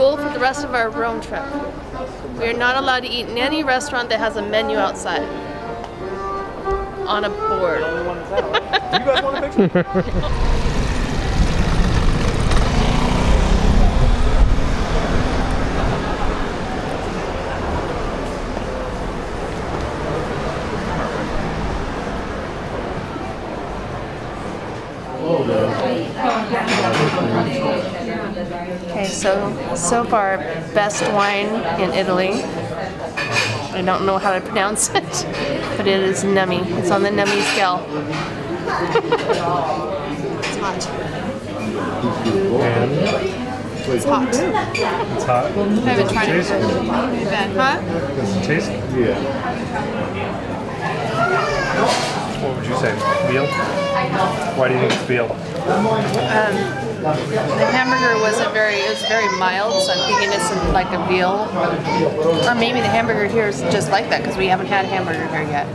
rule for the rest of our Rome trip. We are not allowed to eat in any restaurant that has a menu outside on a board. The only one that's out. Do you guys want a picture? Okay, so far, best wine in Italy. I don't know how to pronounce it, but it is Nemi. It's on the Nemi scale. It's hot. And It's hot. it's hot. I haven't tried it. Taste good. Huh? Does it taste? Yeah. What would you say? Veal? Why do you think it's veal? The hamburger it was very mild, so I'm thinking it's like a veal. Or maybe the hamburger here is just like that because we haven't had hamburger here yet.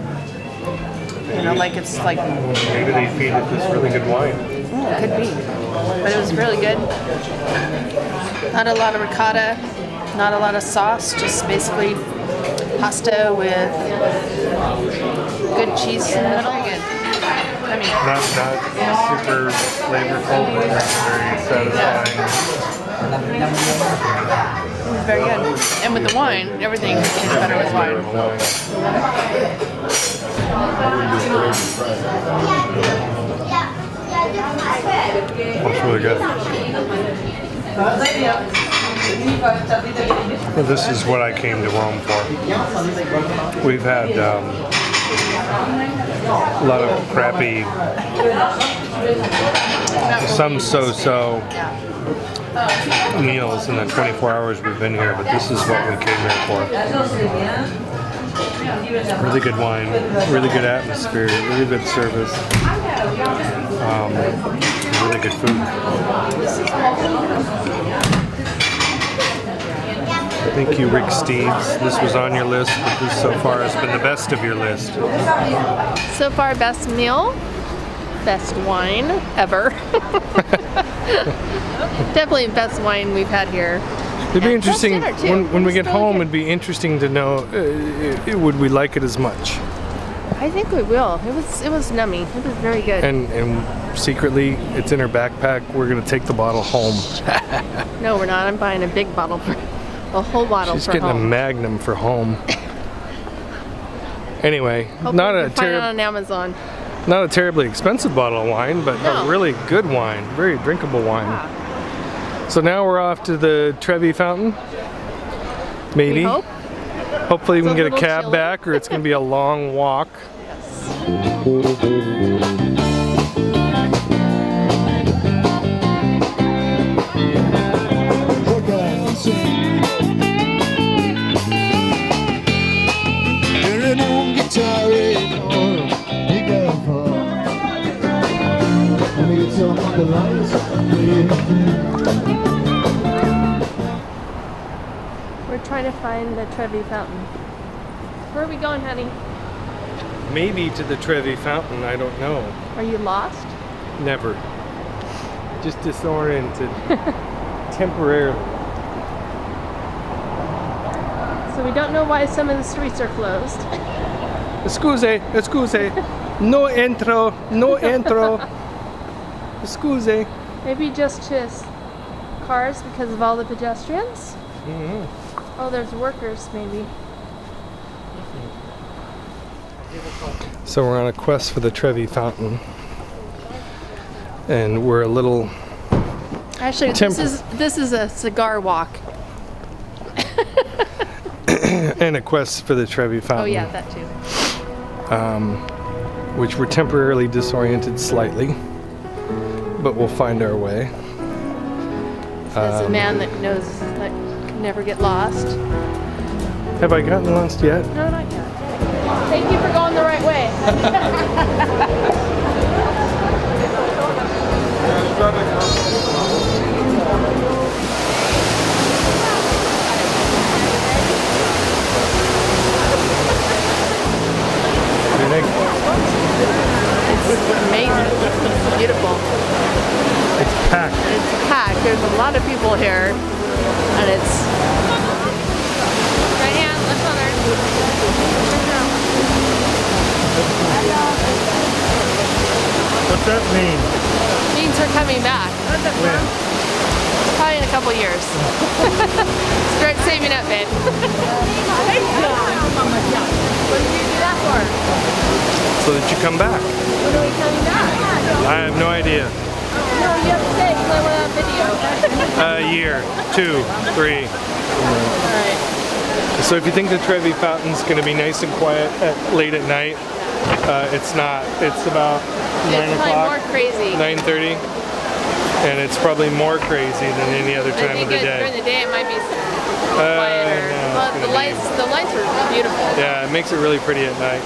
You know, like it's like... Maybe they feed it this really good wine. Could be. But it was really good. Not a lot of ricotta, not a lot of sauce, just basically pasta with good cheese in the middle. Very good. I mean, Not super flavorful, but very satisfying. it was very good. And with the wine, everything is better with wine. It's really good. Well, this is what I came to Rome for. We've had a lot of crappy, some so-so meals in the 24 hours we've been here, but this is what we came here for. Really good wine, really good atmosphere, really good service, really good food. Thank you, Rick Steves. This was on your list, but this so far has been the best of your list. So far, best meal, best wine ever. Definitely best wine we've had here. It'd be interesting dinner, too. when we It's get really home. good. It'd be interesting to know would we like it as much, I think we will. It was nummy. It was very good. and secretly it's in her backpack. We're gonna take the bottle home. No, we're not. I'm buying a big bottle for a whole bottle She's for getting a home. Magnum for home. Anyway, Hopefully not we a can find it on Amazon. not a terribly expensive bottle of wine, but No. a really good wine, very drinkable wine. Yeah. So now we're off to the Trevi Fountain. Maybe. We hope. Hopefully we It's can a get a little cab chilly. back, or it's going to be a long walk. We're trying to find the Trevi Fountain. Where are we going, honey? Maybe to the Trevi Fountain, I don't know. Are you lost? Never. Just disoriented. Temporarily. So we don't know why some of the streets are closed. Excuse. No entro. Excuse. Maybe just cars because of all the pedestrians? Mm-hmm. Oh, there's workers, maybe. So we're on a quest for the Trevi Fountain. And we're a little... Actually, this is a cigar walk. and a quest for the Trevi Fountain. Oh yeah, that too. Which we're temporarily disoriented slightly, but we'll find our way. There's a man that knows that can never get lost. Have I gotten lost yet? No, not yet. Thank you for going the right way. It's amazing. It's beautiful. It's packed. It's packed. There's a lot of people here. And it's right hand, left shoulder. What's that mean? Means we're coming back. When? Probably in a couple years. Start saving up, babe. What did you do that for? So that you come back. When are we coming back? I have no idea. No, you have to say because I want a video. A year, 2, 3. Alright. So if you think the Trevi Fountain's going to be nice and quiet late at night, it's not. It's about 9 It's probably o'clock, more crazy. 9:30, and it's probably more crazy than any other time of the During day. the day it might be quieter. No, But it's the gonna lights are beautiful. Yeah, it makes it really pretty at night.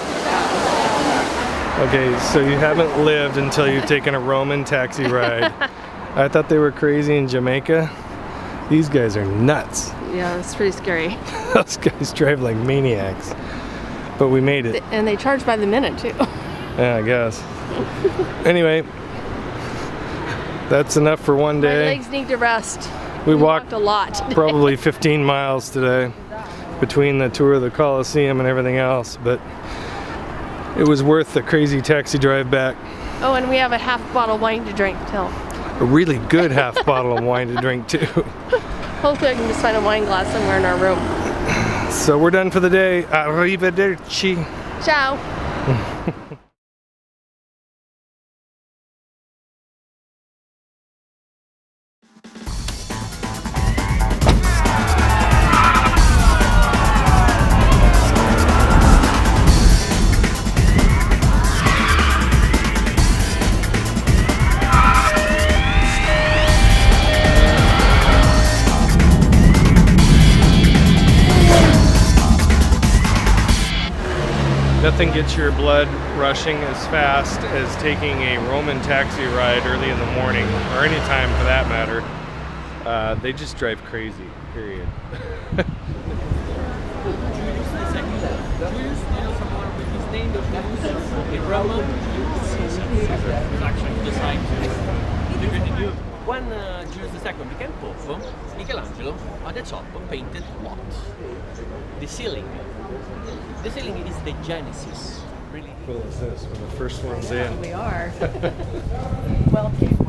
Okay, so you haven't lived until you've taken a Roman taxi ride. I thought they were crazy in Jamaica. These guys are nuts. Yeah, it's pretty scary. Those guys drive like maniacs. But we made it. And they charge by the minute too. Yeah, I guess. Anyway, that's enough for one My day. legs need to rest. We walked a lot. probably 15 miles today between the tour of the Coliseum and everything else, but it was worth the crazy taxi drive back. Oh, and we have a half bottle of wine to drink till. A really good half bottle of wine to drink too. Hopefully I can just find a wine glass somewhere in our room. So we're done for the day. Arrivederci. Ciao. Nothing gets your blood rushing as fast as taking a Roman taxi ride early in the morning, or any time for that matter. They just drive crazy, period. When Julius II became Pope, Michelangelo at the top painted what? The ceiling. The ceiling is the Genesis. Really. Cool is this when the first one's in? We are. Well paid for.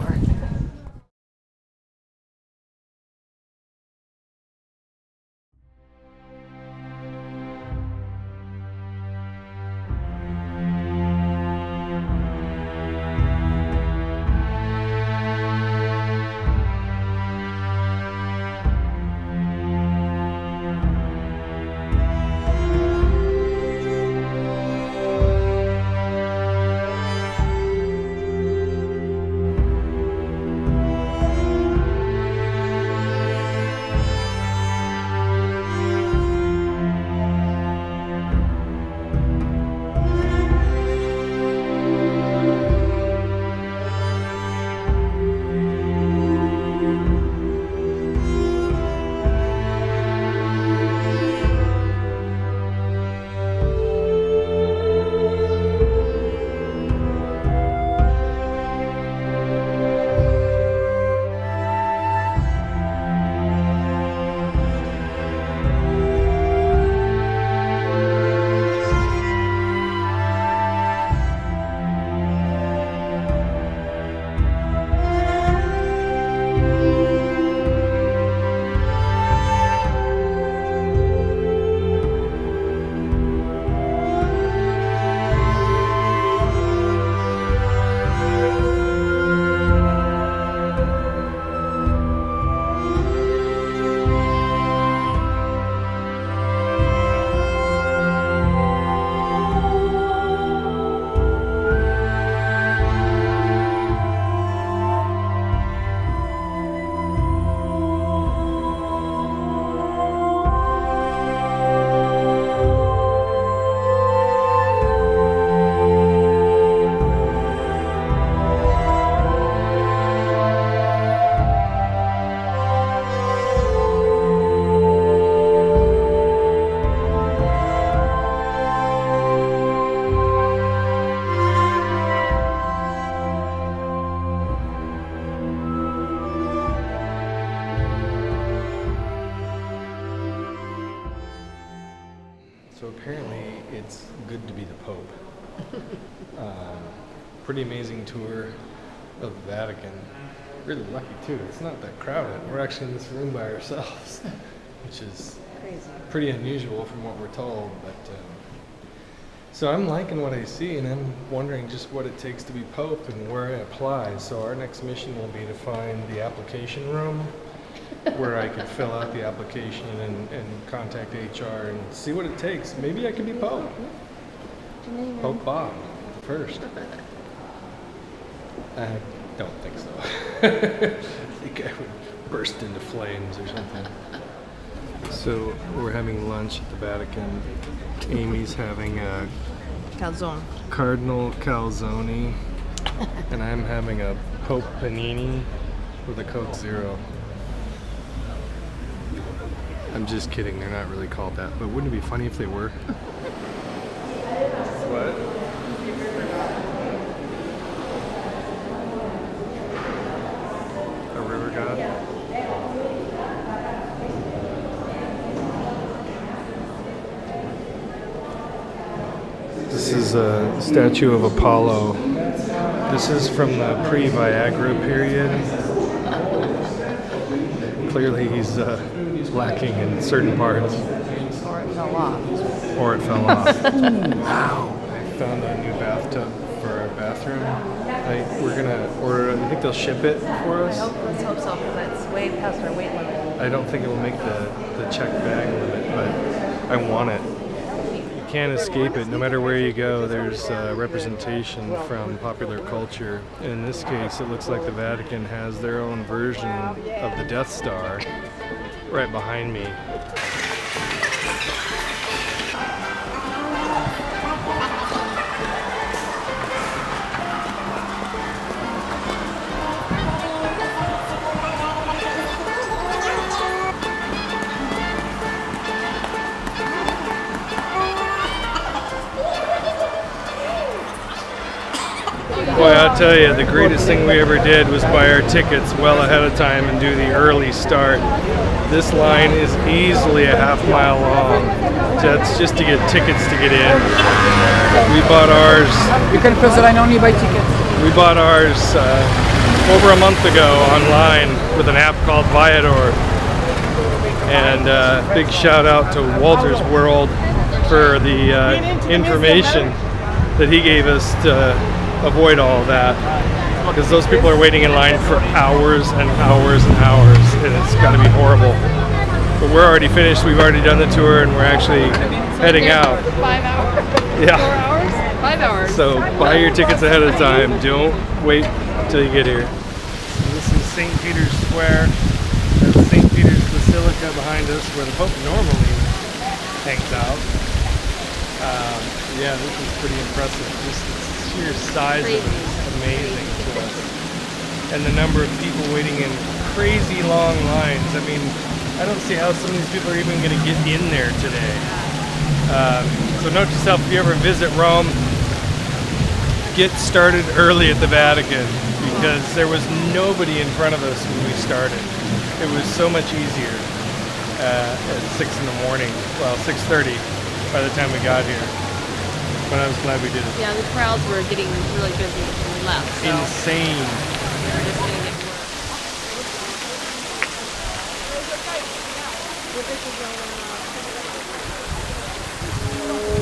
apparently it's good to be the Pope. Pretty amazing tour of the Vatican. Really lucky too. It's not that crowded. We're actually in this room by ourselves, which is Crazy. pretty unusual from what we're told. But so I'm liking what I see, and I'm wondering just what it takes to be Pope and where I apply. So our next mission will be to find the application room where I could fill out the application and contact HR and see what it takes. Maybe I could be Pope. Pope Bob first. I don't think so. I think I would burst into flames or something. So we're having lunch at the Vatican. Amy's having a Calzone. Cardinal calzone, and I'm having a Pope panini with a Coke Zero. I'm just kidding, they're not really called that, but wouldn't it be funny if they were? What? A river god? This is a statue of Apollo. This is from the pre-Viagra period. Clearly he's lacking in certain parts. Or it fell off. Or it fell off. Wow. I found a new bathtub for our bathroom. We're gonna order it. I think they'll ship it for us. Let's hope so, because that's way past our weight limit. I don't think it will make the check bag limit, but I want it. You can't escape it. No matter where you go, there's representation from popular culture. In this case, it looks like the Vatican has their own version of the Death Star right behind me. Boy, I'll tell you, the greatest thing we ever did was buy our tickets well ahead of time and do the early start. This line is easily a half-mile long. That's just to get tickets to get in. We bought ours. You can press the line only by tickets. We bought ours over a month ago online with an app called Viator. And big shout out to Walter's World for the information that he gave us to avoid all of that, because those people are waiting in line for hours and hours and hours, and it's got to be horrible. But we're already finished. We've already done the tour, and we're actually heading out. 5 hours? Yeah. 4 hours? 5 hours. So buy your tickets ahead of time. Don't wait till you get here. So this is St. Peter's Square. That's St. Peter's Basilica behind us, where the Pope normally hangs out. Yeah, this is pretty impressive. Just the sheer size of it is amazing to us. And the number of people waiting in crazy long lines. I mean, I don't see how some of these people are even going to get in there today. So note to self, if you ever visit Rome, get started early at the Vatican, because there was nobody in front of us when we started. It was so much easier at 6 in the morning, well, 6:30 by the time we got here. But I was glad we did it. Yeah, the crowds were getting really busy when we left. So Insane. we were just getting it worse.